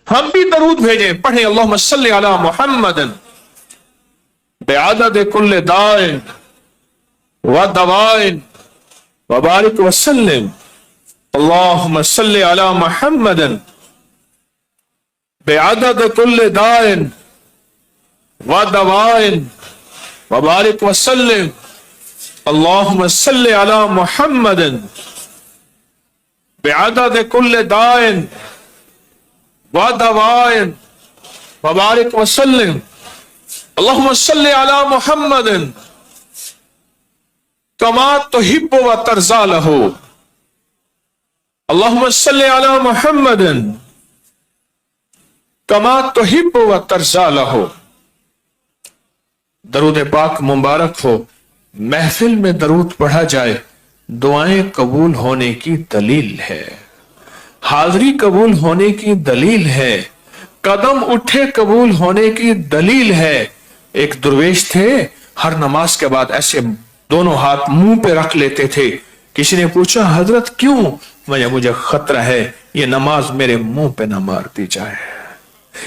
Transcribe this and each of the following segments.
ہم بھی درود بھیجیں، پڑھیں اللہم صلی علی محمد بعدد کل دائن و دوائن وبارک وسلم، اللہم صلی علی محمد بعدد کل دائن و دوائن وبارک وسلم، اللہم صلی علی محمد بعدد کل دائن و دوائن وبارک وسلم، اللہم صلی علی محمد کما تحب و ترضی لہ، اللہم صلی علی محمد کما تحب و ترضی لہ۔ درود پاک مبارک ہو، محفل میں درود پڑھا جائے دعائیں قبول ہونے کی دلیل ہے، حاضری قبول ہونے کی دلیل ہے، قدم اٹھے قبول ہونے کی دلیل ہے۔ ایک درویش تھے، ہر نماز کے بعد ایسے دونوں ہاتھ منہ پہ رکھ لیتے تھے۔ کسی نے پوچھا حضرت کیوں؟ مجھے خطرہ ہے یہ نماز میرے منہ پہ نہ مار دی جائے،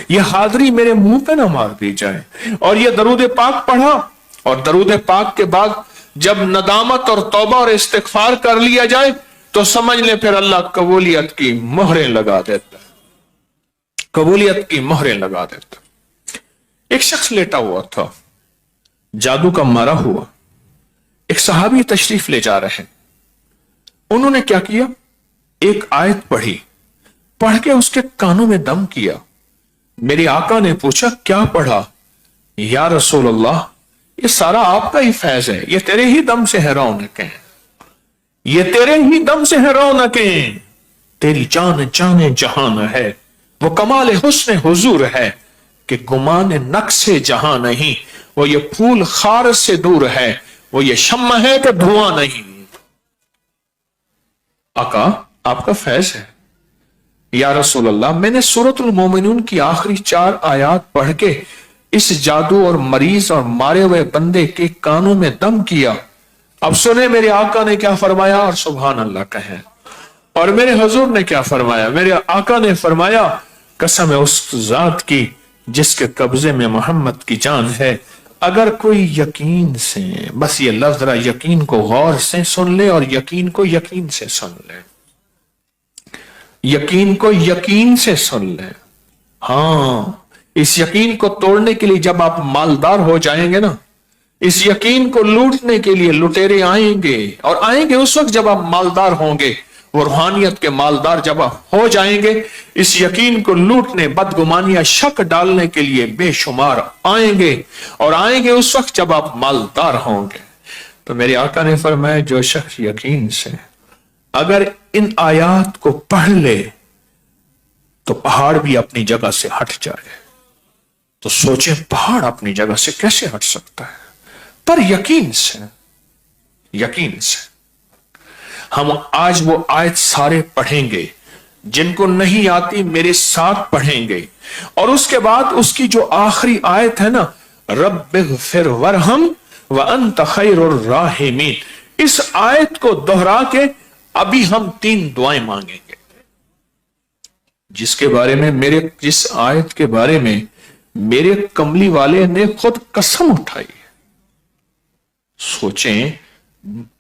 یہ حاضری میرے منہ پہ نہ مار دی جائے۔ اور یہ درود پاک پڑھا، اور درود پاک کے بعد جب ندامت اور توبہ اور استغفار کر لیا جائے تو سمجھ لیں پھر اللہ قبولیت کی مہریں لگا دیتا ہے، قبولیت کی مہریں لگا دیتا ہے۔ ایک شخص لیٹا ہوا تھا، جادو کا مارا ہوا، ایک صحابی تشریف لے جا رہے ہیں۔ انہوں نے کیا کیا؟ ایک آیت پڑھی، پڑھ کے اس کے کانوں میں دم کیا۔ میرے آقا نے پوچھا کیا پڑھا؟ یا رسول اللہ یہ سارا آپ کا ہی فیض ہے، یہ تیرے ہی دم سے ہے رونقیں، یہ تیرے ہی دم سے ہے رونقیں، تیری جان جان جہان ہے، وہ کمال حسن حضور ہے کہ گمان نقص جہاں نہیں، وہ یہ پھول خار سے دور ہے، وہ یہ شمع ہے کہ دھواں نہیں۔ آقا آپ کا فیض ہے۔ یا رسول اللہ میں نے سورۃ المومنون کی آخری 4 آیات پڑھ کے اس جادو اور مریض اور مارے ہوئے بندے کے کانوں میں دم کیا۔ اب سنیں میرے آقا نے کیا فرمایا، اور سبحان اللہ کہیں۔ اور میرے حضور نے کیا فرمایا؟ میرے آقا نے فرمایا قسم ہے اس ذات کی جس کے قبضے میں محمد کی جان ہے، اگر کوئی یقین سے، بس یہ لفظ ذرا یقین کو غور سے سن لے اور یقین کو یقین سے سن لے، یقین کو یقین سے سن لے۔ ہاں اس یقین کو توڑنے کے لیے جب آپ مالدار ہو جائیں گے نا، اس یقین کو لوٹنے کے لیے لٹیرے آئیں گے، اور آئیں گے اس وقت جب آپ مالدار ہوں گے، وہ روحانیت کے مالدار جب آپ ہو جائیں گے، اس یقین کو لوٹنے، بدگمانیاں، شک ڈالنے کے لیے بے شمار آئیں گے، اور آئیں گے اس وقت جب آپ مالدار ہوں گے۔ تو میرے آقا نے فرمایا جو شخص یقین سے اگر ان آیات کو پڑھ لے تو پہاڑ بھی اپنی جگہ سے ہٹ جائے۔ تو سوچیں پہاڑ اپنی جگہ سے کیسے ہٹ سکتا ہے؟ پر یقین سے، یقین سے۔ ہم آج وہ آیت سارے پڑھیں گے، جن کو نہیں آتی میرے ساتھ پڑھیں گے، اور اس کے بعد اس کی جو آخری آیت ہے نا، رب اغفر ورحم وانت خیر الراحمین، اس آیت کو دہرا کے ابھی ہم 3 دعائیں مانگیں گے، جس کے بارے میں جس آیت کے بارے میں میرے کملی والے نے خود قسم اٹھائی ہے۔ سوچیں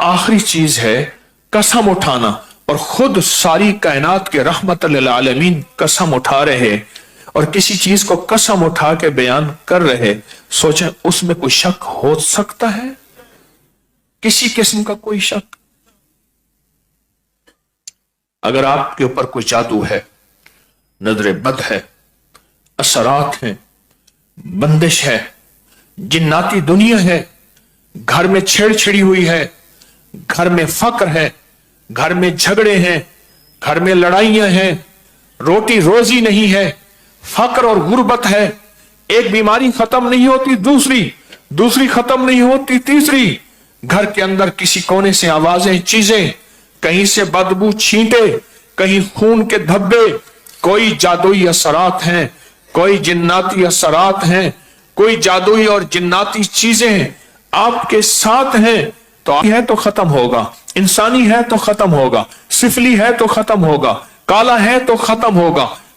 آخری چیز ہے قسم اٹھانا، اور خود ساری کائنات کے رحمت للعالمین قسم اٹھا رہے، اور کسی چیز کو قسم اٹھا کے بیان کر رہے۔ سوچیں اس میں کوئی شک ہو سکتا ہے؟ کسی قسم کا کوئی شک؟ اگر آپ کے اوپر کوئی جادو ہے، نظر بد ہے، اثرات ہیں، بندش ہے، جناتی دنیا ہے، گھر میں چھیڑ چھڑی ہوئی ہے، گھر میں فقر ہے، گھر میں جھگڑے ہیں، گھر میں لڑائیاں ہیں، روٹی روزی نہیں ہے، فقر اور غربت ہے، ایک بیماری ختم نہیں ہوتی دوسری ختم نہیں ہوتی تیسری، گھر کے اندر کسی کونے سے آوازیں، چیزیں، کہیں سے بدبو چھینٹے، کہیں خون کے دھبے، کوئی جادوئی اثرات ہیں، کوئی جناتی اثرات ہیں، کوئی جادوئی اور جناتی چیزیں آپ کے ساتھ ہیں، تو ہے تو ختم ہوگا، انسانی ہے تو ختم ہوگا، سفلی ہے تو ختم ہوگا، کالا ہے تو ختم ہوگا،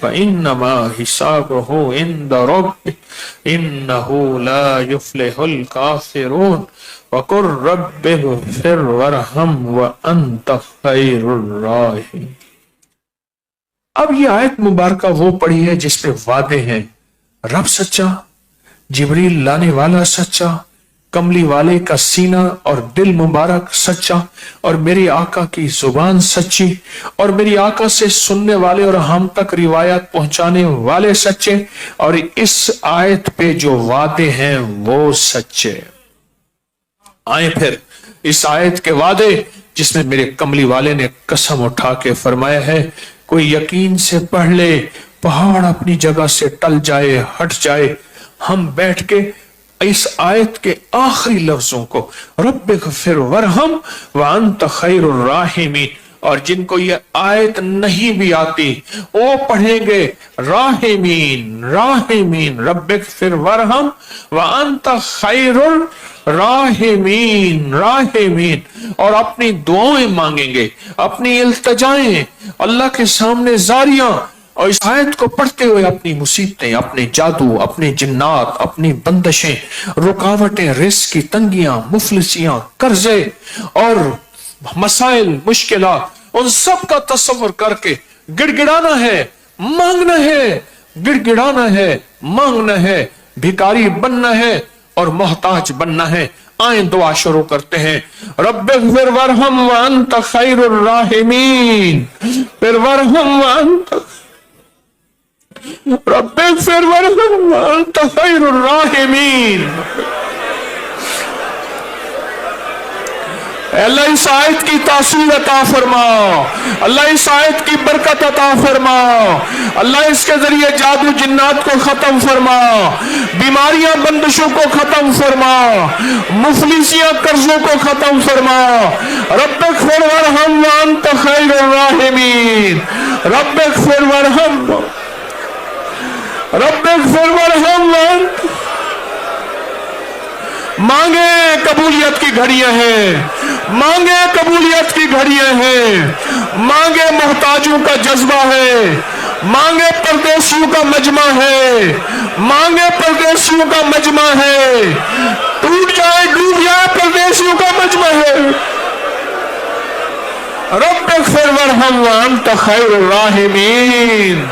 فإنما حسابه عند ربه إنه لا يفلح الكافرون وقل رب اغفر وارحم وأنت خير الراحمين۔ اب یہ آیت مبارکہ وہ پڑھی ہے جس میں وعدے ہیں، رب سچا، جبریل لانے والا سچا، کملی والے کا سینہ اور دل مبارک سچا، اور میری آقا کی زبان سچی، اور میری آقا سے سننے والے اور ہم تک روایت پہنچانے والے سچے، اور اس آیت پہ جو وعدے ہیں وہ سچے۔ آئیں پھر اس آیت کے وعدے جس میں میرے کملی والے نے قسم اٹھا کے فرمایا ہے، کوئی یقین سے پڑھ لے، پہاڑ اپنی جگہ سے ٹل جائے، ہٹ جائے۔ ہم بیٹھ کے اس آیت کے آخری لفظوں کو رب اغفر ورحم وانت خیر الراحمین، اور جن کو یہ آیت نہیں بھی آتی وہ پڑھیں گے راحمین راحمین، رب اغفر ورحم وانت خیر الراحمین راحمین، اور اپنی دعائیں مانگیں گے، اپنی التجائیں اللہ کے سامنے زاریاں، اور اس آیت کو پڑھتے ہوئے اپنی مصیبتیں، اپنے جادو، اپنے جنات، اپنی بندشیں، رکاوٹیں، رزق کی تنگیاں، مفلسیاں، قرضے اور مسائل، مشکلات، ان سب کا تصور کر کے گڑ گڑانا ہے، مانگنا ہے، گڑ گڑانا ہے، مانگنا ہے، بھکاری بننا ہے اور محتاج بننا ہے۔ آئیں دعا شروع کرتے ہیں۔ رب اغفر وارحم وانت خیر الراحمین، پھر ورحم وانت رب اغفر وارحم وانت خیر الراحمین۔ اے اللہ اس آیت کی تاثیر عطا فرما، اللہ اس آیت کی برکت عطا فرما، اللہ اس کے ذریعے جادو جنات کو ختم فرما، بیماریاں بندشوں کو ختم فرما، مفلسیاں قرضوں کو ختم فرما۔ رب اغفر وارحم وانت خیر الراحمین، رب اغفر وارحم رب اغفر وارحم وانت۔ مانگے قبولیت کی گھڑیاں ہیں، مانگے قبولیت کی گھڑیاں ہیں، مانگے محتاجوں کا جذبہ ہے، مانگے پردیسیوں کا مجمع ہے، مانگے پردیسیوں کا مجمع ہے، ٹوٹ جائے ڈوب جائے پردیسیوں کا مجمع ہے۔ رب اغفر وارحم وانت خیر الراحمین۔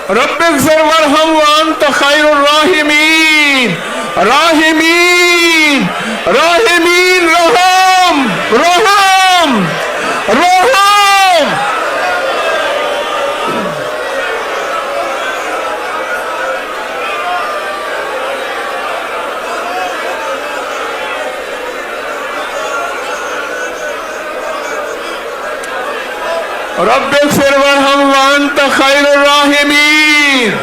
رب اغفر وارحم وانت خیر الراحمین، راحمین راحمین، رحم رحم رحم۔ رب اغفر وارحم وانت خیر الراحمین۔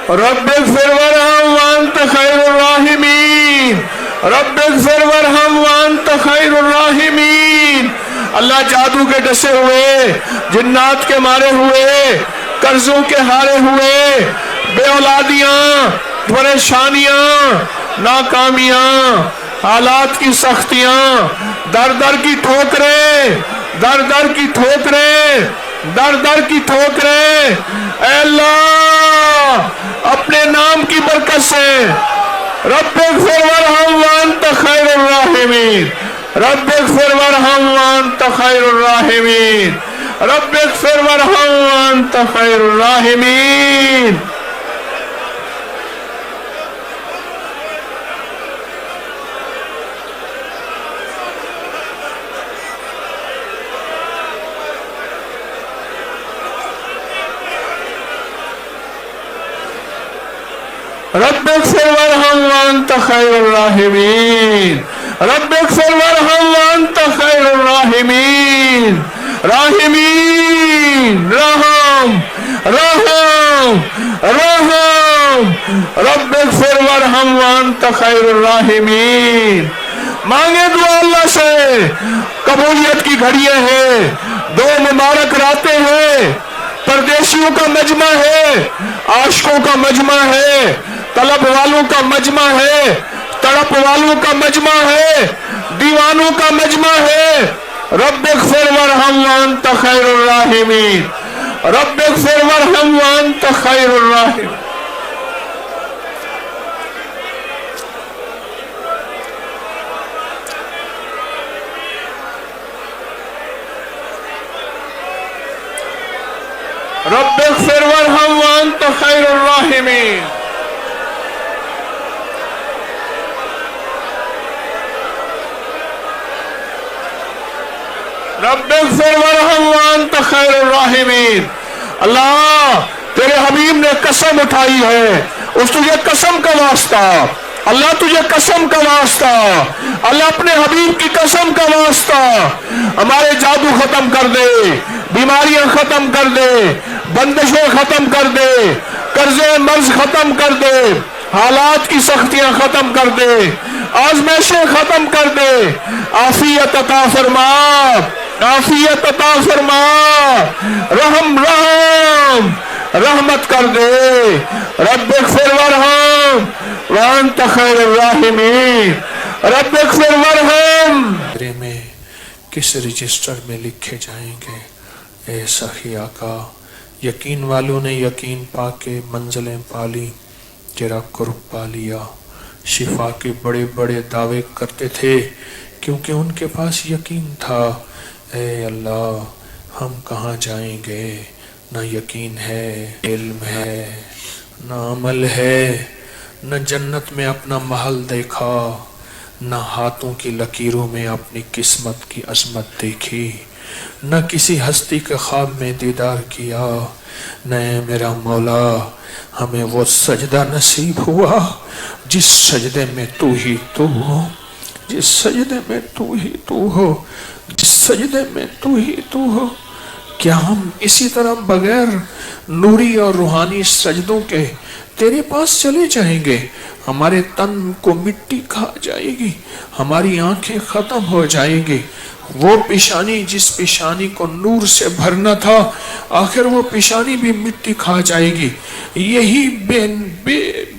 رب اغفر وارحم وانت خیر الراحمین، رب اغفر وارحم وانت خیر الراحمین۔ اللہ جادو کے ڈسے ہوئے، جنات کے مارے ہوئے، قرضوں کے ہارے ہوئے، بے اولادیاں، پریشانیاں، ناکامیاں، حالات کی سختیاں، در در کی ٹھوکریں، در در کی ٹھوکریں، در در کی ٹھوکریں، اے اللہ اپنے نام کی برکت سے رب اغفر وارحم وانت خیر الراحمین، رب اغفر وارحم وانت خیر الراحمین، رب اغفر وارحم وانت خیر الراحمین۔ رب اغفر وارحم وانت خیر الراحمین، رب اغفر وارحم وانت خیر الراحمین، راحمین رحم رحم رحم، رب اغفر وارحم وانت خیر الراحمین۔ مانگے دعا اللہ سے، قبولیت کی گھڑیاں ہیں، دو مبارک راتیں ہیں، پردیسیوں کا مجمع ہے، عاشقوں کا مجمع ہے، طلب والوں کا مجمع ہے، تڑپ والوں کا مجمع ہے، دیوانوں کا مجمع ہے۔ رب اغفر وارحم وانت خیر الراحمین، رب اغفر وارحم وانت خیر الراحمین۔ رب اغفر وارحم وانت خیر الراحمین۔ رب اغفر وارحم وانت خیر الراحمین۔ اللہ تیرے حبیب نے قسم اٹھائی ہے، اس تجھے قسم کا واسطہ، اللہ تجھے قسم کا واسطہ، اللہ اپنے حبیب کی قسم کا واسطہ، ہمارے جادو ختم کر دے، بیماریاں ختم کر دے، بندشیں ختم کر دے، قرضے مرض ختم کر دے، حالات کی سختیاں ختم کر دے، آزمائشیں ختم کر دے، عافیت عطا فرما، عافیت عطا فرما، رحم رحم رحمت کر دے۔ رب اغفر وارحم وانت خیر الراحمین، رب اغفر وارحم۔ میں کس رجسٹر میں لکھے جائیں گے؟ اے سخی آقا، یقین والوں نے یقین پا کے منزلیں پالی، تیرا قرب پا لیا، شفا کے بڑے بڑے دعوے کرتے تھے کیونکہ ان کے پاس یقین تھا۔ اے اللہ ہم کہاں جائیں گے؟ نہ یقین ہے، علم ہے، نہ عمل ہے، نہ جنت میں اپنا محل دیکھا، نہ ہاتھوں کی لکیروں میں اپنی قسمت کی عظمت دیکھی، نہ کسی ہستی کے خواب میں دیدار کیا۔ نہ میرا مولا ہمیں وہ سجدہ نصیب ہوا جس سجدے میں تو ہی تو ہو، جس سجدے میں تو ہی تو ہو، جس سجدے میں تو ہی تو ہو۔ کیا ہم اسی طرح بغیر نوری اور روحانی سجدوں کے تیرے پاس چلے جائیں گے؟ ہمارے تن کو مٹی کھا جائے گی، ہماری آنکھیں ختم ہو جائیں گی۔ وہ پیشانی جس پیشانی کو نور سے بھرنا تھا، آخر وہ پیشانی بھی مٹی کھا جائے گی۔ یہی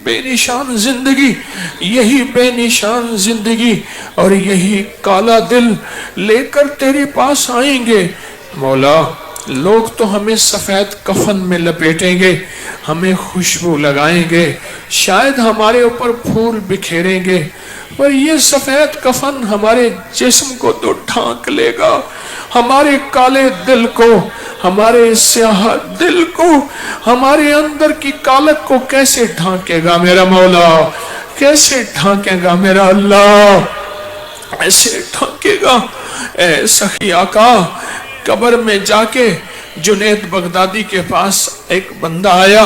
بے نشان زندگی، یہی بے نشان زندگی اور یہی کالا دل لے کر تیرے پاس آئیں گے۔ مولا لوگ تو ہمیں سفید کفن میں لپیٹیں گے، ہمیں خوشبو لگائیں گے، شاید ہمارے اوپر پھول بکھیریں گے، پر یہ سفید کفن ہمارے جسم کو تو ڈھانک لے گا، ہمارے کالے دل کو، ہمارے سیاہ دل کو، ہمارے اندر کی کالک کو کیسے ڈھانکے گا میرا مولا؟ کیسے ڈھانکے گا میرا اللہ؟ ایسے ڈھانکے گا۔ اے سخی آقا، قبر میں جا کے جنید بغدادی کے پاس ایک بندہ آیا،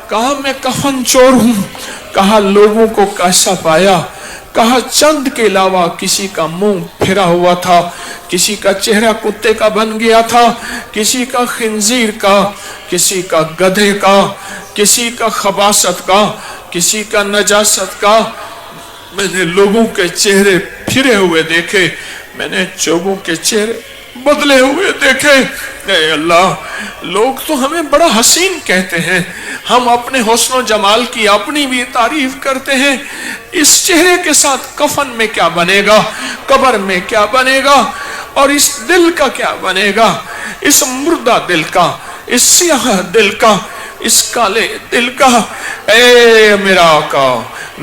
کہا میں کفن چور ہوں، کہا لوگوں کو کیسا پایا؟ کہا چند کے علاوہ کسی کا منہ پھرا ہوا تھا، کسی کا چہرہ کتے کا بن گیا تھا، کسی کا خنزیر کا، کسی کا گدھے کا، کسی کا خباثت کا، کسی کا نجاست کا۔ میں نے لوگوں کے چہرے پھرے ہوئے دیکھے، میں نے چوبوں کے چہرے بدلے ہوئے دیکھے۔ اے اللہ، لوگ تو ہمیں بڑا حسین کہتے ہیں، ہم اپنے حسن و جمال کی اپنی بھی تعریف کرتے ہیں، اس چہرے کے ساتھ کفن میں کیا بنے گا، قبر میں کیا بنے گا، اور اس دل کا کیا بنے گا، اس مردہ دل کا، اس سیاہ دل کا، اس کالے دل کا۔ اے میرا آقا،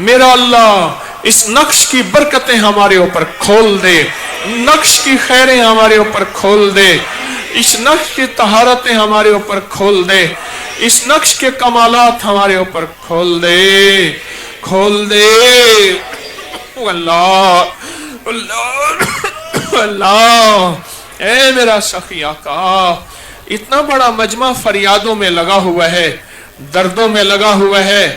میرا اللہ، اس نقش کی برکتیں ہمارے اوپر کھول دے، نقش کی خیریں ہمارے اوپر کھول دے، اس نقش کی طہارتیں ہمارے اوپر کھول دے، اس نقش کے کمالات ہمارے اوپر کھول دے، کھول دے۔ اللہ اللہ اللہ، اے میرا سخی آقا، اتنا بڑا مجمع فریادوں میں لگا ہوا ہے، دردوں میں لگا ہوا ہے،